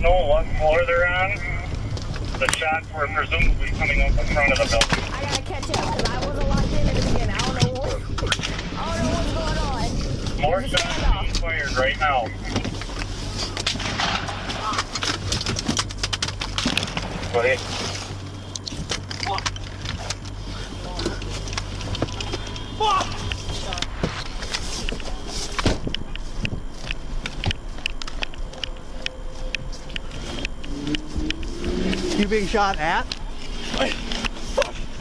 don't know what floor they're on. The shots were presumably coming out the front of the building. I gotta catch up because I wasn't locked in at the beginning. I don't know what's going on. More shots being fired right now. Go ahead. You being shot at?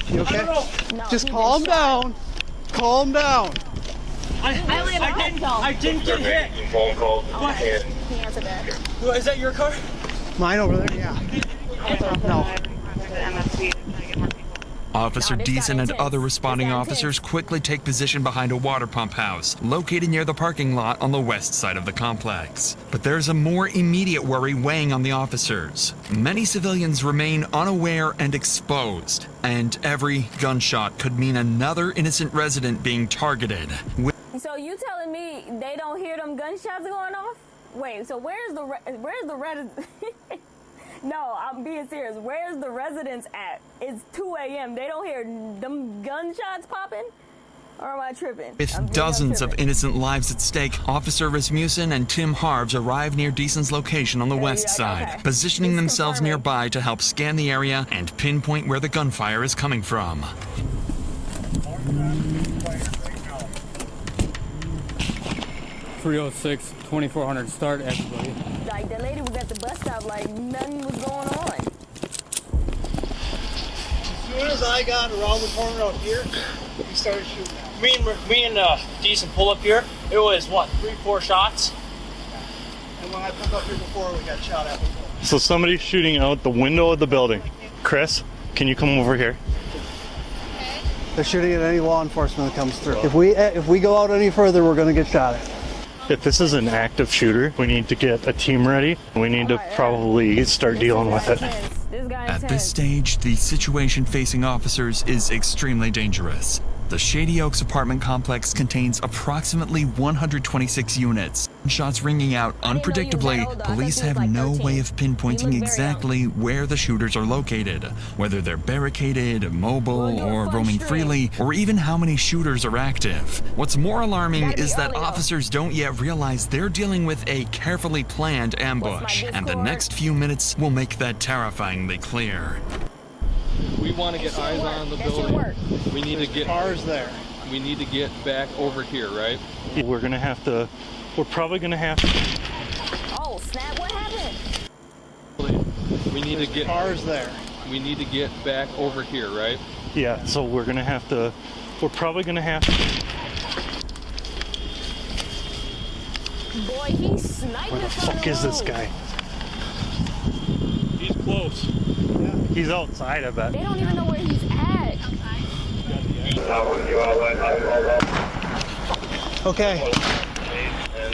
You okay? No, Just calm down. Calm down. I didn't get hit. Phone calls. He answered that. Is that your car? Mine over there? Yeah. No. Officer No, this Deason got and intense. other responding This got officers intense. quickly take position behind a water pump house located near the parking lot on the west side of the complex. But there's a more immediate worry weighing on the officers. Many civilians remain unaware and exposed, and every gunshot could mean another innocent resident being targeted. So you telling me they don't hear them gunshots going off? Wait, so where's the No, I'm being serious. Where's the residents at? It's 2 a.m. They don't hear them gunshots popping? Or am I tripping? With I'm dozens of tripping. innocent lives at stake, Officer Rasmussen and Tim Harves arrive near Deason's location on the Okay, west yeah, side, okay. positioning Just themselves confirming. nearby to help scan the area and pinpoint where the gunfire is coming from. More shots being fired right now. 306, 2400, start everybody. Like, the lady was at the bus stop like nothing was going on. As soon as I got around the corner out here, we started shooting at him. Me and Deason pull up here. It was what, 3-4 shots? And when I pulled up here before, we got shot at before. So somebody's shooting out the window of the building. Chris, can you come over here? They're shooting at any law enforcement that comes through. If we go out any further, we're going to get shot at. If this is an active shooter, we need to get a team ready. We need to probably start dealing with it. This guy At this stage, the situation facing officers is extremely dangerous. The Shady Oaks apartment complex contains approximately 126 units. Shots ringing out didn't know you was that unpredictably, old, though. I police thought you was have like no 13. way of You pinpointing look very exactly where the shooters are located, whether they're barricaded, mobile, Well, you're or fun roaming stream. freely, or even how many shooters are active. What's more alarming Gotta be is that early, though. officers don't yet realize they're dealing with a carefully planned ambush, and the Discord? next few minutes will make that terrifyingly clear. We want to get eyes on the That should building. work. We need to get Cars there. we need to get back over here, right? We're probably gonna have to. Oh, snap, what happened? We need to get Cars there. we need to get back over here, right? Yeah, so we're probably gonna have to. Boy, he sniped Where the us on fuck is this road. guy? He's close. He's outside, I bet. They don't even know where he's at. Okay.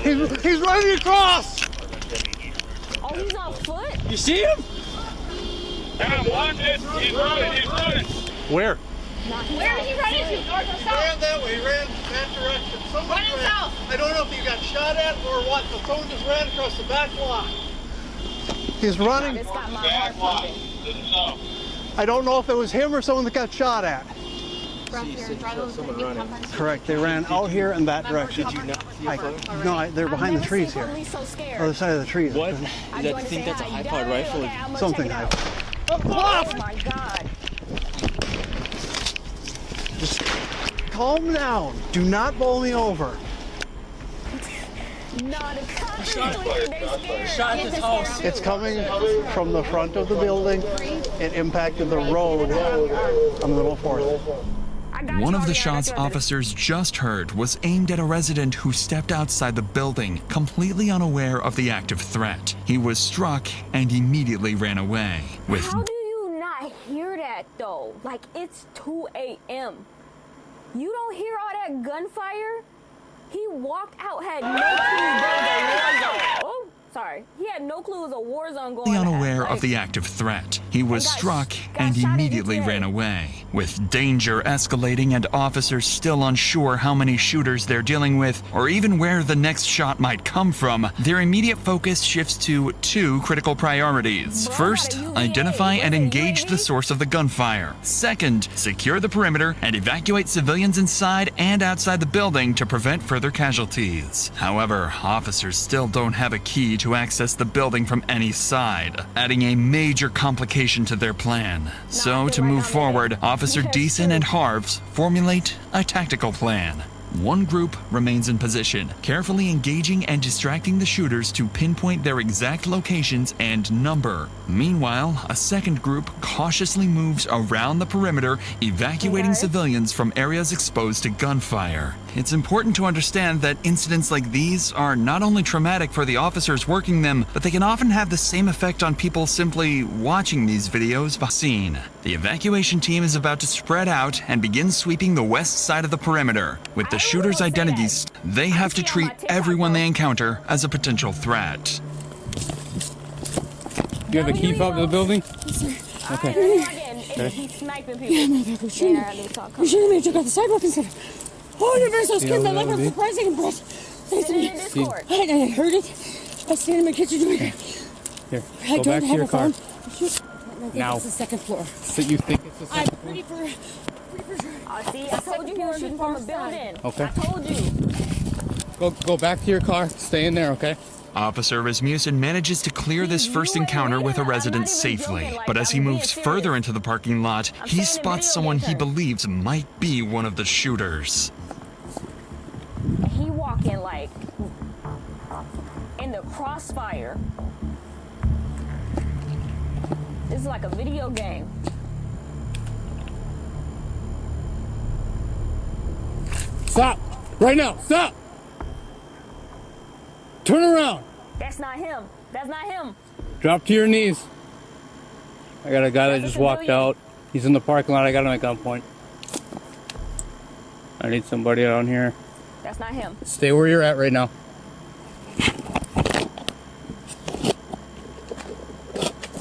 He's running across! Oh, he's on foot? You see him? Where? Where Where is he running to? North or He south? ran that way, he ran that direction. Somebody Running ran. south. I don't know if he got shot at or what, but someone just ran across the back lot. He's running. This got my heart pumping. I don't know if it was him or someone that got shot at. Correct, they ran out here in that direction. They're behind the I've trees never here. seen police so scared. Other side of the trees. What? I Is that, joined to think say that's a hi. high-powered rifle? Okay, I'm gonna Something check it high. out. Oh my God. Just calm down. Do not bowl me over. No, the cops are clear. They scared. Shot at this house. It's coming from the front of the building. It impacted the road on the Little Fourth. I got One you of the already. I got shots you already. officers just heard was aimed at a resident who stepped outside the building, completely unaware of the active threat. He was struck and immediately ran away. With How do you not hear that though? Like it's 2 a.m. You don't hear all that gunfire? He walked out, had no clue there was a war zone. Oh, Sorry. He had no clue it was a war zone going on. Unaware of Like, the active threat, he was got struck got and shot in immediately his head. ran away. With danger escalating and officers still unsure how many shooters they're dealing with or even where the next shot might come from, their immediate focus shifts to two critical priorities. Bro, First, how to use identify UAV. and What's a engage the UAV? source of the gunfire. Second, secure the perimeter and evacuate civilians inside and outside the building to prevent further casualties. However, officers still don't have a key to access the building from any side, adding a major complication to their plan. So, to move forward, Officer Because Deason and Harves formulate a tactical plan. One group remains in position, carefully engaging and distracting the shooters to pinpoint their exact locations and number. Meanwhile, a second group cautiously moves around the perimeter, evacuating Okay. civilians from areas exposed to gunfire. It's important to understand that incidents like these are not only traumatic for the officers working them, but they can often have the same effect on people simply watching these videos by scene. The evacuation team is about to spread out and begin sweeping the west side of the perimeter. With the I shooters' will say identities, they have to see on treat my TikTok, everyone bro. they encounter as a potential threat. You have the key fob to the building? Okay. And he's sniping people. Yeah, they talk. You shouldn't have took off the sidewalk and said, "Oh, you're very so Yeah, scared. That that look would be- surprising and breath." Thanks to In me. the Discord. I heard it. I stand in my kitchen doing it. Here, I go don't back to have your a car. phone. I think Now. it's the second floor. So you think it's the I'm second pretty for sure. See, I told you he was shooting from a building. Okay. I told you. Go back to your car. Stay in there, okay? Officer Rasmussen manages to clear this first encounter with a resident safely, but as he moves further into the parking lot, he spots someone he believes might be one of the shooters. He walking like in the crossfire. This is like a video game. Stop! Right now! Stop! Turn around! That's not him. That's not him. Drop to your knees. I got a guy that That's a just walked civilian. out. He's in the parking lot. I got him at gunpoint. I need somebody out here. That's not him. Stay where you're at right now.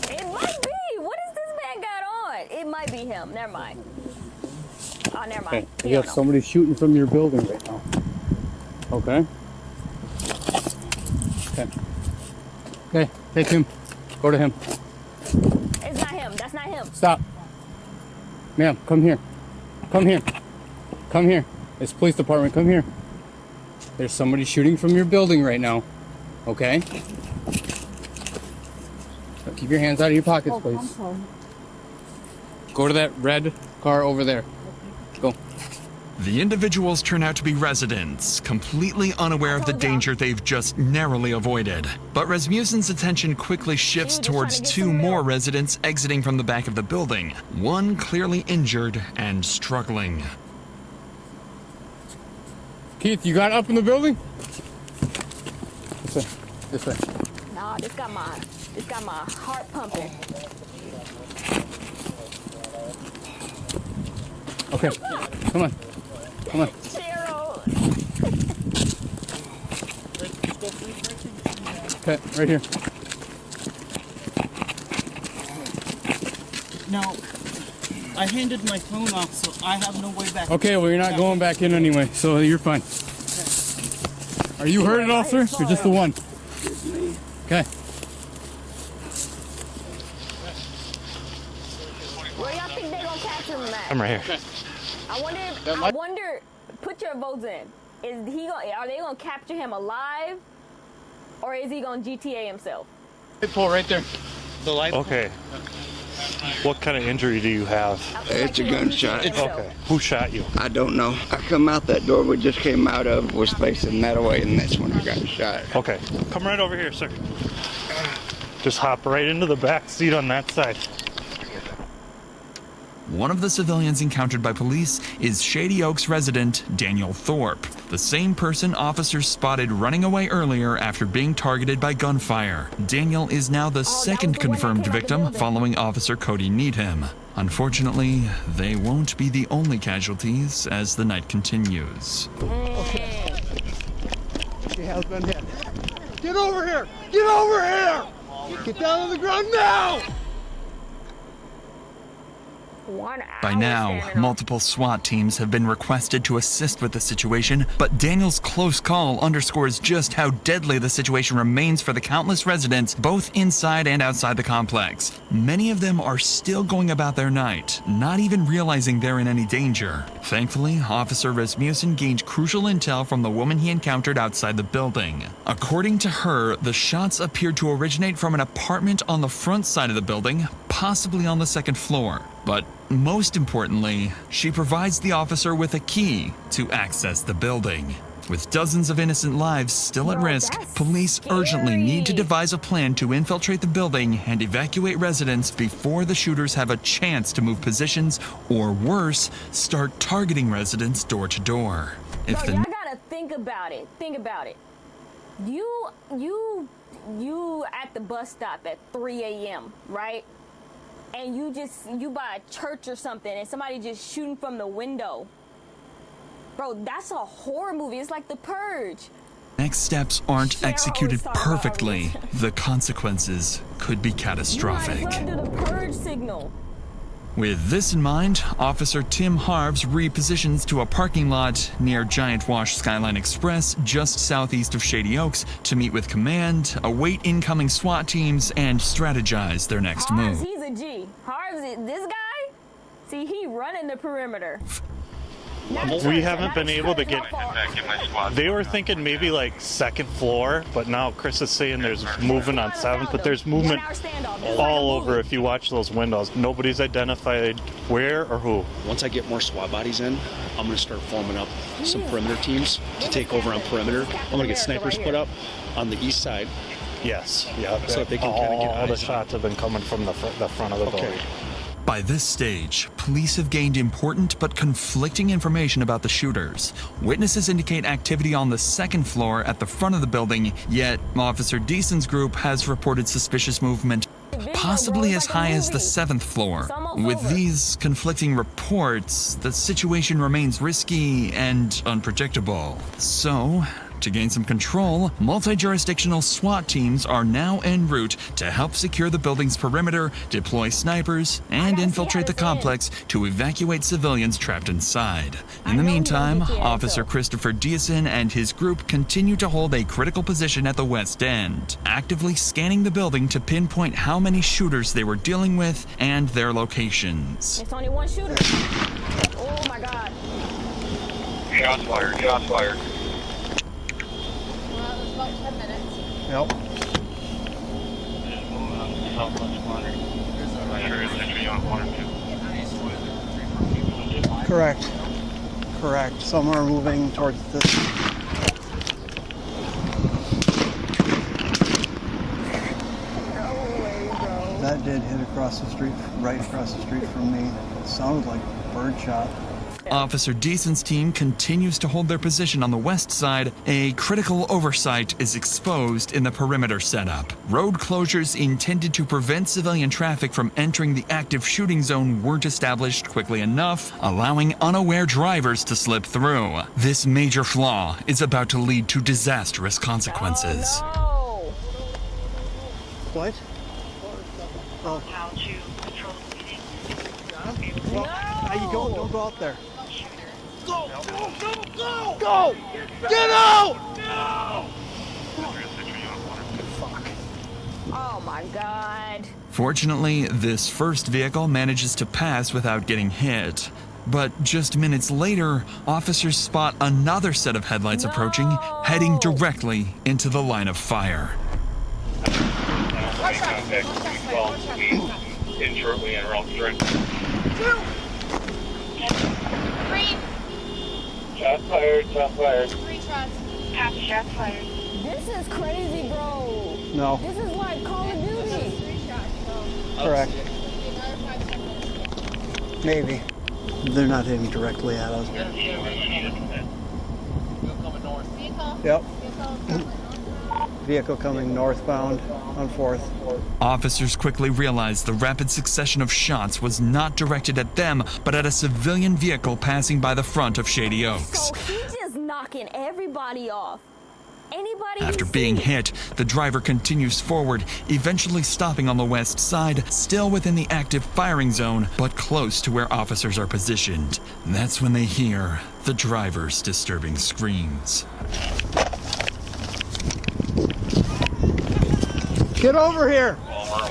It might be. What does this man got on? It might be him. Never mind. Oh, never Okay. mind. You You have don't know. somebody shooting from your building right now. Okay? Okay. Okay, take him. Go to him. It's not him. That's not him. Stop. Ma'am, come here. Come here. Come here. It's police department. Come here. There's somebody shooting from your building right now. Okay? So keep your hands out of your pockets, please. Go to that red car over there. Go. The individuals turn out to be residents, completely unaware of the danger they've just narrowly avoided. But Rasmussen's attention quickly shifts Dude, they're towards trying to get two some more milk. residents exiting from the back of the building, one clearly injured and struggling. Keith, you got up in the building? This way. This way. Nah, this got my heart pumping. Okay. Come on. Come on. Cheryl. Okay, right here. Now, I handed my phone off, so I have no way back. Okay, well, you're not going back in anyway, so you're fine. Are you hurt at all, sir? Or just the one? Okay. Where y'all think they gonna catch him at? I'm right here. I wonder, put your votes in. Are they gonna capture him alive? Or is he gonna GTA himself? Pull right there. The light. Okay. What kind of injury do you have? I feel It's like a he gonna gunshot. GTA himself. Okay. Who shot you? I don't know. I come out that door we just came out of, was facing that way, and that's when I got shot. Okay. Come right over here, sir. Just hop right into the back seat on that side. One of the civilians encountered by police is Shady Oaks resident Daniel Thorpe, the same person officers spotted running away earlier after being targeted by gunfire. Daniel is now the second was the one that confirmed came out the victim building. following Officer Cody Needham. Unfortunately, they won't be the only casualties as the night continues. She has been hit. Get over here! Get over here! Get down on the ground now! By now, multiple SWAT teams have been requested to assist with the situation, but Daniel's close call underscores just how deadly the situation remains for the countless residents both inside and outside the complex. Many of them are still going about their night, not even realizing they're in any danger. Thankfully, Officer Rasmussen gained crucial intel from the woman he encountered outside the building. According to her, the shots appeared to originate from an apartment on the front side of the building, possibly on the second floor. But most importantly, she provides the officer with a key to access the building. With dozens of innocent lives still at risk, police urgently need to devise a plan to infiltrate the building and evacuate residents before the shooters have a chance to move positions, or worse, start targeting residents door to door. Bro, y'all gotta think about it. Think about it. You at the bus stop at 3 a.m., right? And you by a church or something and somebody just shooting from the window. Bro, that's a horror movie. It's like The Purge. Next steps aren't executed perfectly. The consequences could be catastrophic. You might as well do the Purge signal. With this in mind, Officer Tim Harves repositions to a parking lot near Giant Wash Skyline Express just southeast of Shady Oaks to meet with command, await incoming SWAT teams, and strategize their next move. Harves, he's a G. Harves, this guy, see, he running the perimeter. We haven't been able to get. They were thinking maybe like second floor, but now Chris is saying there's movement on 7th, but there's movement all over if you watch those windows. Nobody's identified where or who. Once I get more SWAT bodies in, I'm going to start forming up some perimeter teams to take over on perimeter. I'm going to get snipers put up on the east side. Yes, yeah. So that they can kind of get all the eyes shots have been coming from the front of the building. By this stage, police have gained important but conflicting information about the shooters. Witnesses indicate activity on the second floor at the front of the building, yet Officer Deason's group has reported suspicious movement possibly as high as the 7th floor. With these conflicting reports, the situation remains risky and unpredictable. So, to gain some control, multi-jurisdictional SWAT teams are now en route to help secure the building's perimeter, deploy snipers, and infiltrate the complex to evacuate civilians trapped inside. In the meantime, Officer Christopher Deason and his group continue to hold a critical position at the West End, actively scanning the building to pinpoint how many shooters they were dealing with and their locations. It's only one shooter. Oh my God. Shots fired, shots fired. About 10 minutes. Yep. Correct. Correct. Some are moving towards this. That did hit across the street, right across the street from me. It sounded like a bird shot. Officer Deason's team continues to hold their position on the west side. A critical oversight is exposed in the perimeter setup. Road closures intended to prevent civilian traffic from entering the active shooting zone weren't established quickly enough, allowing unaware drivers to slip through. This major flaw is about to lead to disastrous consequences. Oh, What? Oh. How to control the meeting. Well, how you go? Don't go out there. Go! Go! Go! Go! Go! Get out! No! Fuck. oh my God. Fortunately, this first vehicle manages to pass without getting hit. But just minutes later, officers spot another set of headlights approaching, heading directly into the line of fire. In shortly and around direct. Three. Shots fired, shots fired. 3 shots. Half shots fired. This is crazy, bro. No. This is like Call of Duty. 3 shots, so Correct. another 5 seconds. Maybe. They're not aiming directly at us. Vehicle. Yep. Vehicle. Vehicle coming northbound on 4th. Officers quickly realized the rapid succession of shots was not directed at them, but at a civilian vehicle passing by the front of Shady Oaks. So he just knocking everybody off. Anybody After who being sees- hit, the driver continues forward, eventually stopping on the west side, still within the active firing zone, but close to where officers are positioned. That's when they hear the driver's disturbing screams. Get over here.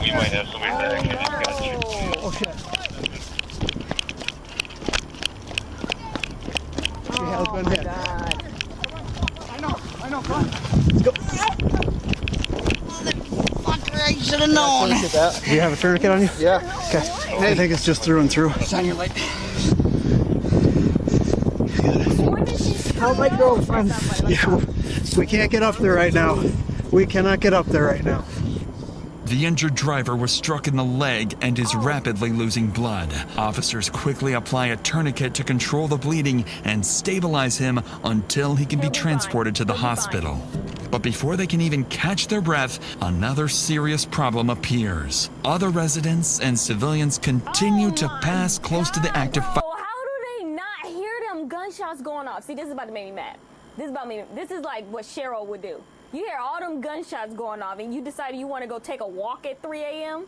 We might have somebody that actually just got you. Oh shit. She has been hit. I know, come on. Let's go. Fucker, I should have known. Do you have a tourniquet on you? Yeah. Okay. I think it's just through and through. Shine your light. How's my girlfriend? Yeah, we can't get up there right now. We cannot get up there right now. The injured driver was struck in the leg and is rapidly losing blood. Officers quickly apply a tourniquet to control the bleeding and stabilize him until he can be transported to the hospital. But before they can even catch their breath, another serious problem appears. Other residents and civilians continue to pass close to the active fire. Oh, how do they not hear them gunshots going off? See, this is about to make me mad. This is like what Cheryl would do. You hear all them gunshots going off and you decided you want to go take a walk at 3 a.m.?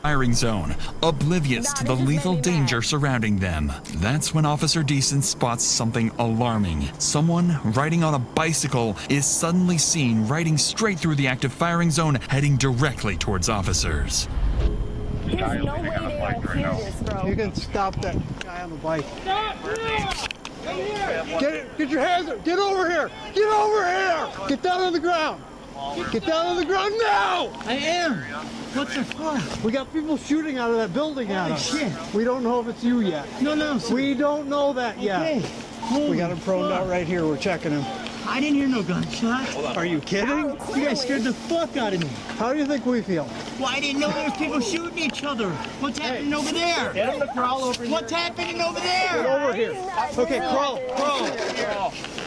Firing zone, oblivious to the lethal danger surrounding them. That's when Officer Deason spots something alarming. Someone riding on a bicycle is suddenly seen riding straight through the active firing zone, heading directly towards officers. There's no way they'll hear this, bro. You can stop that guy on the bike. Get your hands up. Get over here. Get over here. Get down on the ground. Get down on the ground now. I am. What the fuck? We got people shooting out of that building at us. Shit. We don't know if it's you yet. No, sir. We don't know that yet. Okay. We got him proned out right here. We're checking him. I didn't hear no gunshot. Are you kidding? You guys scared the fuck out of me. How do you think we feel? Well, I didn't know there was people shooting each other. What's happening over there? Get him to crawl over here. What's happening over Get there? over here. Okay, crawl.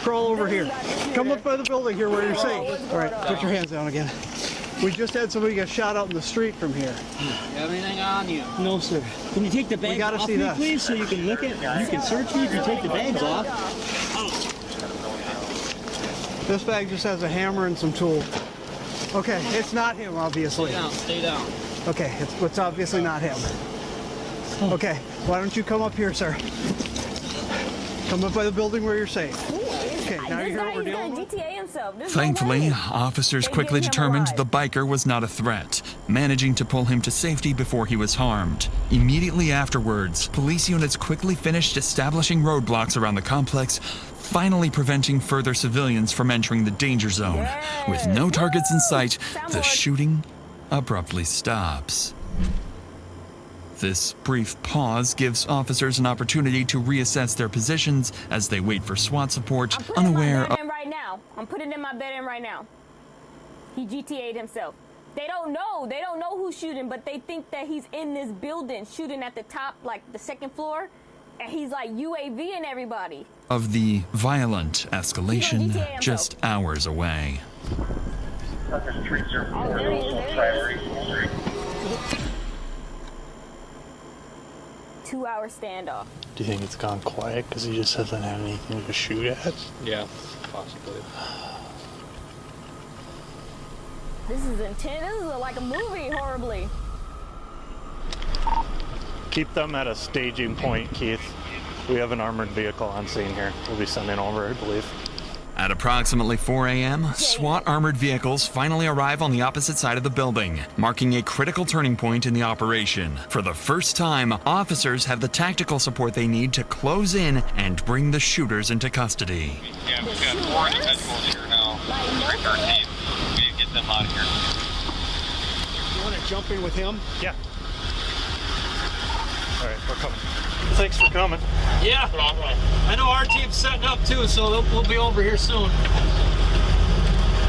Crawl over here. Come up by the building here where you're safe. All right, put your hands down again. We just had somebody get shot out in the street from here. Everything on you? No, sir. Can you take the bags gotta off see me, that. please, so you can look at? You can search me if you take the bags off. This bag just has a hammer and some tools. Okay, it's not him, obviously. Stay down. Okay, it's obviously not him. Okay, why don't you come up here, sir? Come up by the building where you're safe. Okay, now you hear what we're dealing with? GTA himself. There's Thankfully, no way. officers They quickly gave him a determined ride. the biker was not a threat, managing to pull him to safety before he was harmed. Immediately afterwards, police units quickly finished establishing roadblocks around the complex, finally preventing further civilians from entering the danger zone. With no targets in sight, the shooting abruptly stops. This brief pause gives officers an opportunity to reassess their positions as they wait for SWAT support, unaware of... Right now. I'm putting in my bed in right now. He GTA'd himself. They don't know. They don't know who's shooting, but they think that he's in this building shooting at the top, like the second floor, and he's like UAVing everybody. of the violent escalation just hours away. 2-hour standoff. Do you think it's gone quiet because he just doesn't have anything to shoot at? Yeah, possibly. This is intense. This is like a movie, horribly. Keep them at a staging point, Keith. We have an armored vehicle on scene here. We'll be sending over, I believe. At approximately 4 a.m., SWAT armored vehicles finally arrive on the opposite side of the building, marking a critical turning point in the operation. For the first time, officers have the tactical support they need to close in and bring the shooters into custody. Yeah, we've got 4 individuals here now. 313. We need to get them out of here. You want to jump in with him? Yeah. All right, we're coming. Thanks for coming. Yeah. I know our team's setting up too, so we'll be over here soon.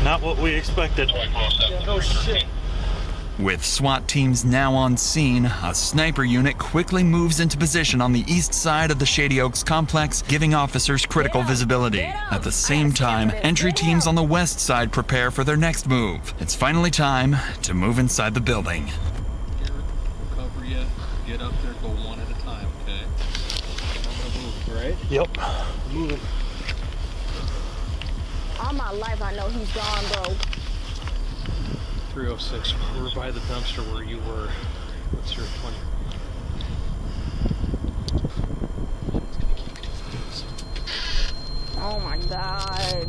Not what we expected. Yeah, no shit. With SWAT teams now on scene, a sniper unit quickly moves into position on the east side of the Shady Oaks complex, giving officers critical visibility. At the same time, entry teams on the west side prepare for their next move. It's finally time to move inside the building. Cover you. Get up there. Go one at a time. Okay. I'm gonna move. Right? Yep. Moving. All my life I know he's gone, bro. 306. We're by the dumpster where you were. What's your 20? Oh my God.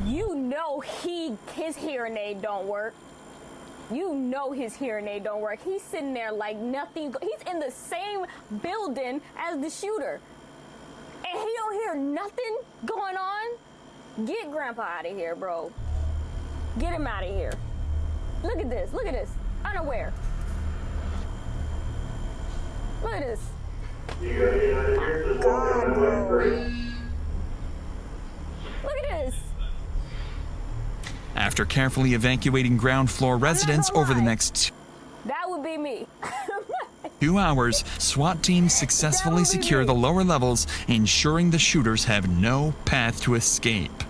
You know his hearing aid don't work. You know his hearing aid don't work. He's sitting there like nothing. He's in the same building as the shooter. And he don't hear nothing going on. Get Grandpa out of here, bro. Get him out of here. Look at this. Look at this. Unaware. Look at this. God, bro. Look at this. After carefully evacuating ground floor residents over the next That would be me. 2 hours, SWAT teams successfully secure the lower levels, ensuring the shooters have no path to escape.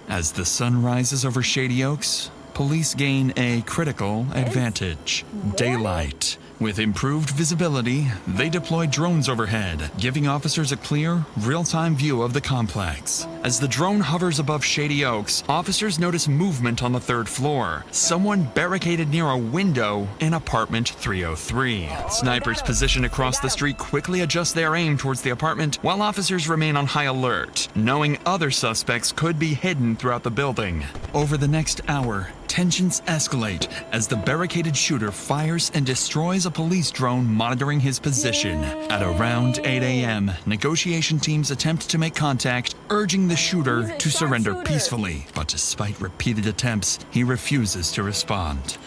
As the sun rises over Shady Oaks, police gain a critical advantage: daylight. With improved visibility, they deploy drones overhead, giving officers a clear, real-time view of the complex. As the drone hovers above Shady Oaks, officers notice movement on the 3rd floor. Someone barricaded near a window in apartment 303. Snipers positioned across the street quickly adjust their aim towards the apartment, while officers remain on high alert, knowing other suspects could be hidden throughout the building. Over the next hour, tensions escalate as the barricaded shooter fires and destroys a police drone monitoring his position. At around 8 a.m., negotiation teams attempt to make contact, urging the shooter to surrender peacefully. But despite repeated attempts, he refuses to respond.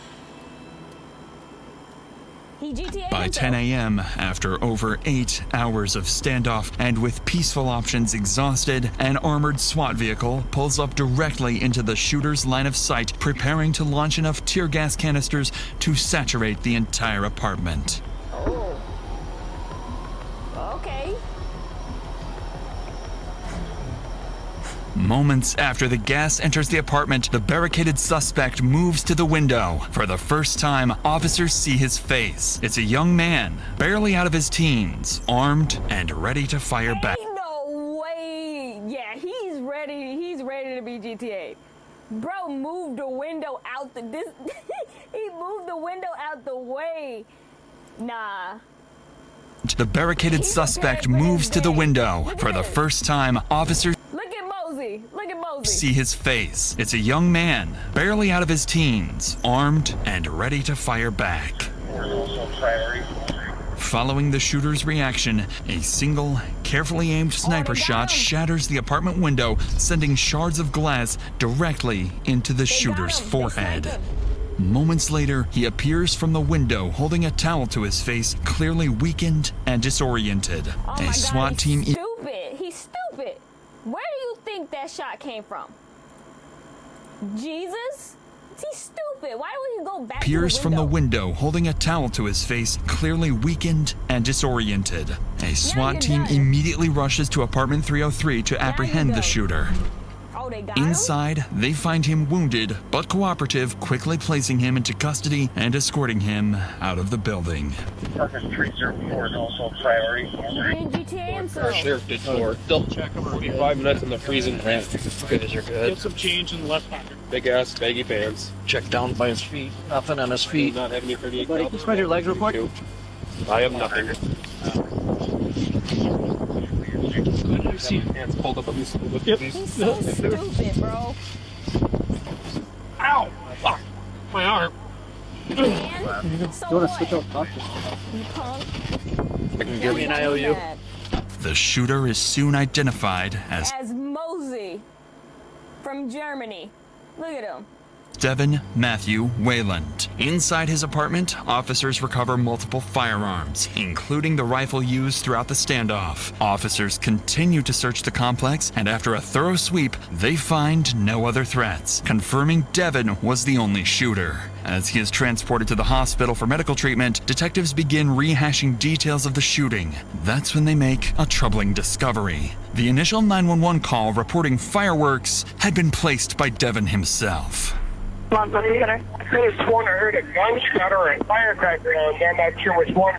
By 10 a.m., after over 8 hours of standoff and with peaceful options exhausted, an armored SWAT vehicle pulls up directly into the shooter's line of sight, preparing to launch enough tear gas canisters to saturate the entire apartment. Oh. Okay. Moments after the gas enters the apartment, the barricaded suspect moves to the window. For the first time, officers see his face. It's a young man, barely out of his teens, armed and ready to fire back. Ain't no way. Yeah, he's ready. He's ready to be GTA. Bro moved the window out he moved the window out the way. Nah. The barricaded suspect moves to the window. For the first time, officers Look at Mosey. see his face. It's a young man, barely out of his teens, armed and ready to fire back. Following the shooter's reaction, a single, carefully aimed sniper shot shatters the apartment window, sending shards of glass directly into the shooter's forehead. Moments later, he appears from the window holding a towel to his face, clearly weakened and disoriented. A SWAT team Stupid. He's stupid. Where do you think that shot came from? Jesus? He's stupid. Why would he go back appears to the from the window? window holding a towel to his face, clearly weakened and disoriented. A SWAT team immediately rushes to apartment 303 to apprehend the shooter. Oh, they got Inside, they find him wounded, but cooperative, quickly placing him into custody and escorting him out of the building. Apartment 304 is also priority. in GTA himself. Sheriff did 4. Double check him. 45 minutes in the freezing vent. Good, you're good. Get some change in the left pocket. Big ass baggy pants. Check down by his feet. Nothing on his feet. Not have any 38 Buddy, can you spread your legs real quick? I have nothing. Hands pulled up at least a little bit. He's so stupid, bro. Ow! Fuck! My arm. Man, so You want to what? switch out talk? You punk. I can give me an IOU. The shooter is soon identified as Mosey from Germany. Look at him. Devin Matthew Wayland. Inside his apartment, officers recover multiple firearms, including the rifle used throughout the standoff. Officers continue to search the complex, and after a thorough sweep, they find no other threats, confirming Devin was the only shooter. As he is transported to the hospital for medical treatment, detectives begin rehashing details of the shooting. That's when they make a troubling discovery. The initial 911 call reporting fireworks had been placed by Devin himself. I could have sworn I heard a gunshot or a firecracker. I'm not sure which one.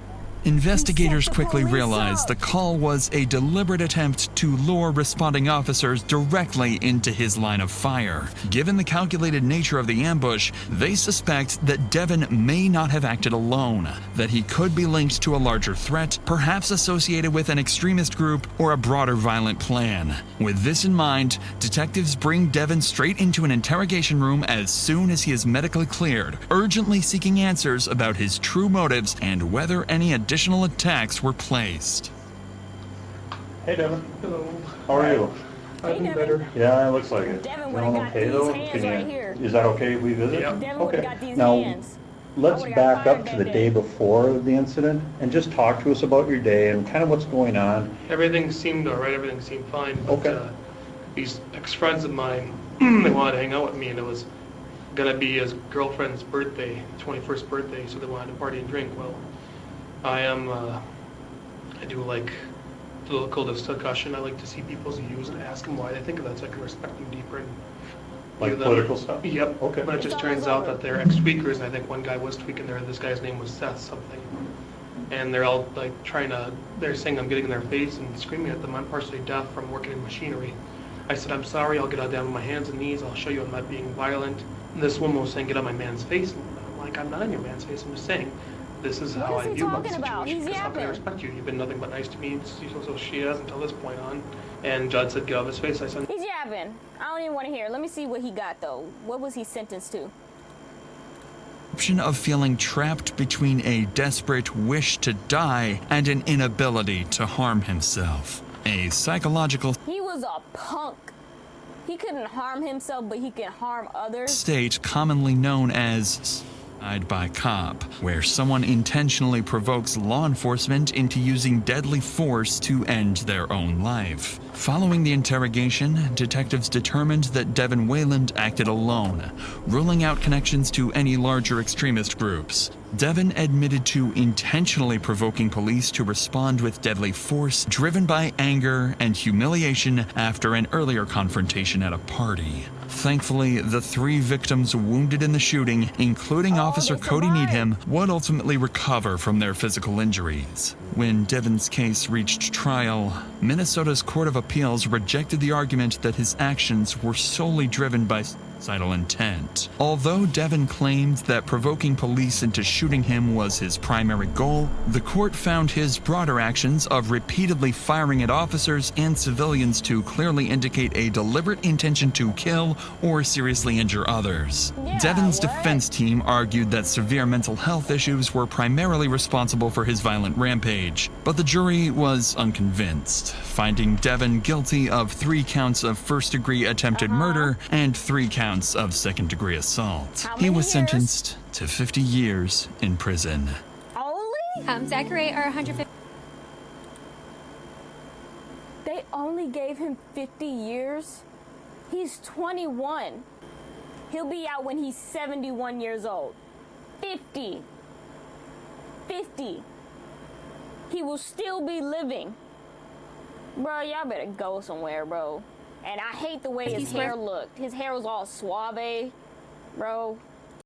Investigators quickly realized the call was a deliberate attempt to lure responding officers directly into his line of fire. Given the calculated nature of the ambush, they suspect that Devin may not have acted alone, that he could be linked to a larger threat, perhaps associated with an extremist group or a broader violent plan. With this in mind, detectives bring Devin straight into an interrogation room as soon as he is medically cleared, urgently seeking answers about his true motives and whether any additional attacks were placed. Hey, Devin. Hello. How are you? I've been better. Yeah, it looks like it. Devin would've got okay these though? hands right here. Is that okay if we visit? Yep. Devin would've got these Now, hands. let's I would've got back fired up to that the day. day before the incident and just talk to us about your day and kind of what's going on. Everything seemed alright, everything seemed fine, but Okay. these ex-friends of mine, they wanted to hang out with me, and it was gonna be his girlfriend's birthday, 21st birthday, so they wanted to party and drink. Well, I do like political discussion. I like to see people's views and ask them why they think of that so I can respect them deeper. And Like view them. political stuff? Yep. Okay. But it just turns out that they're ex-tweakers, and I think one guy was tweaking there. This guy's name was Seth something. And they're all like they're saying I'm getting in their face and screaming at them. I'm partially deaf from working in machinery. I said, I'm sorry, I'll get down on my hands and knees, I'll show you I'm not being violent. And this woman was saying, get on my man's face. And I'm like, I'm not on your man's face, I'm just saying, this is how What is I he view my talking about? situation. He's Because how can I yapping. respect you? You've been nothing but nice to me, so she has until this point on. And Judd said, get off his face. I said, He's yapping. I don't even want to hear. Let me see what he got though. What was he sentenced to? Option of feeling trapped between a desperate wish to die and an inability to harm himself. A psychological He was a punk. He couldn't harm himself, but he can harm others. state commonly known as suicide by cop, where someone intentionally provokes law enforcement into using deadly force to end their own life. Following the interrogation, detectives determined that Devin Wayland acted alone, ruling out connections to any larger extremist groups. Devin admitted to intentionally provoking police to respond with deadly force, driven by anger and humiliation after an earlier confrontation at a party. Thankfully, the 3 victims wounded in the shooting, including Officer Cody Needham, would ultimately recover from their physical injuries. When Devin's case reached trial, Minnesota's Court of Appeals rejected the argument that his actions were solely driven by suicidal intent. Although Devin claimed that provoking police into shooting him was his primary goal, the court found his broader actions of repeatedly firing at officers and civilians to clearly indicate a deliberate intention to kill or seriously injure others. Devin's defense team argued that severe mental health issues were primarily responsible for his violent rampage, but the jury was unconvinced, finding Devin guilty of 3 counts of first-degree attempted murder and 3 counts of second-degree assault. He was sentenced to 50 years in prison. Zachary are 150. They only gave him 50 years? He's 21. He'll be out when he's 71 years old. 50. 50. He will still be living. Bro, y'all better go somewhere, bro. And I hate the way his hair looked. His hair was all suave, bro.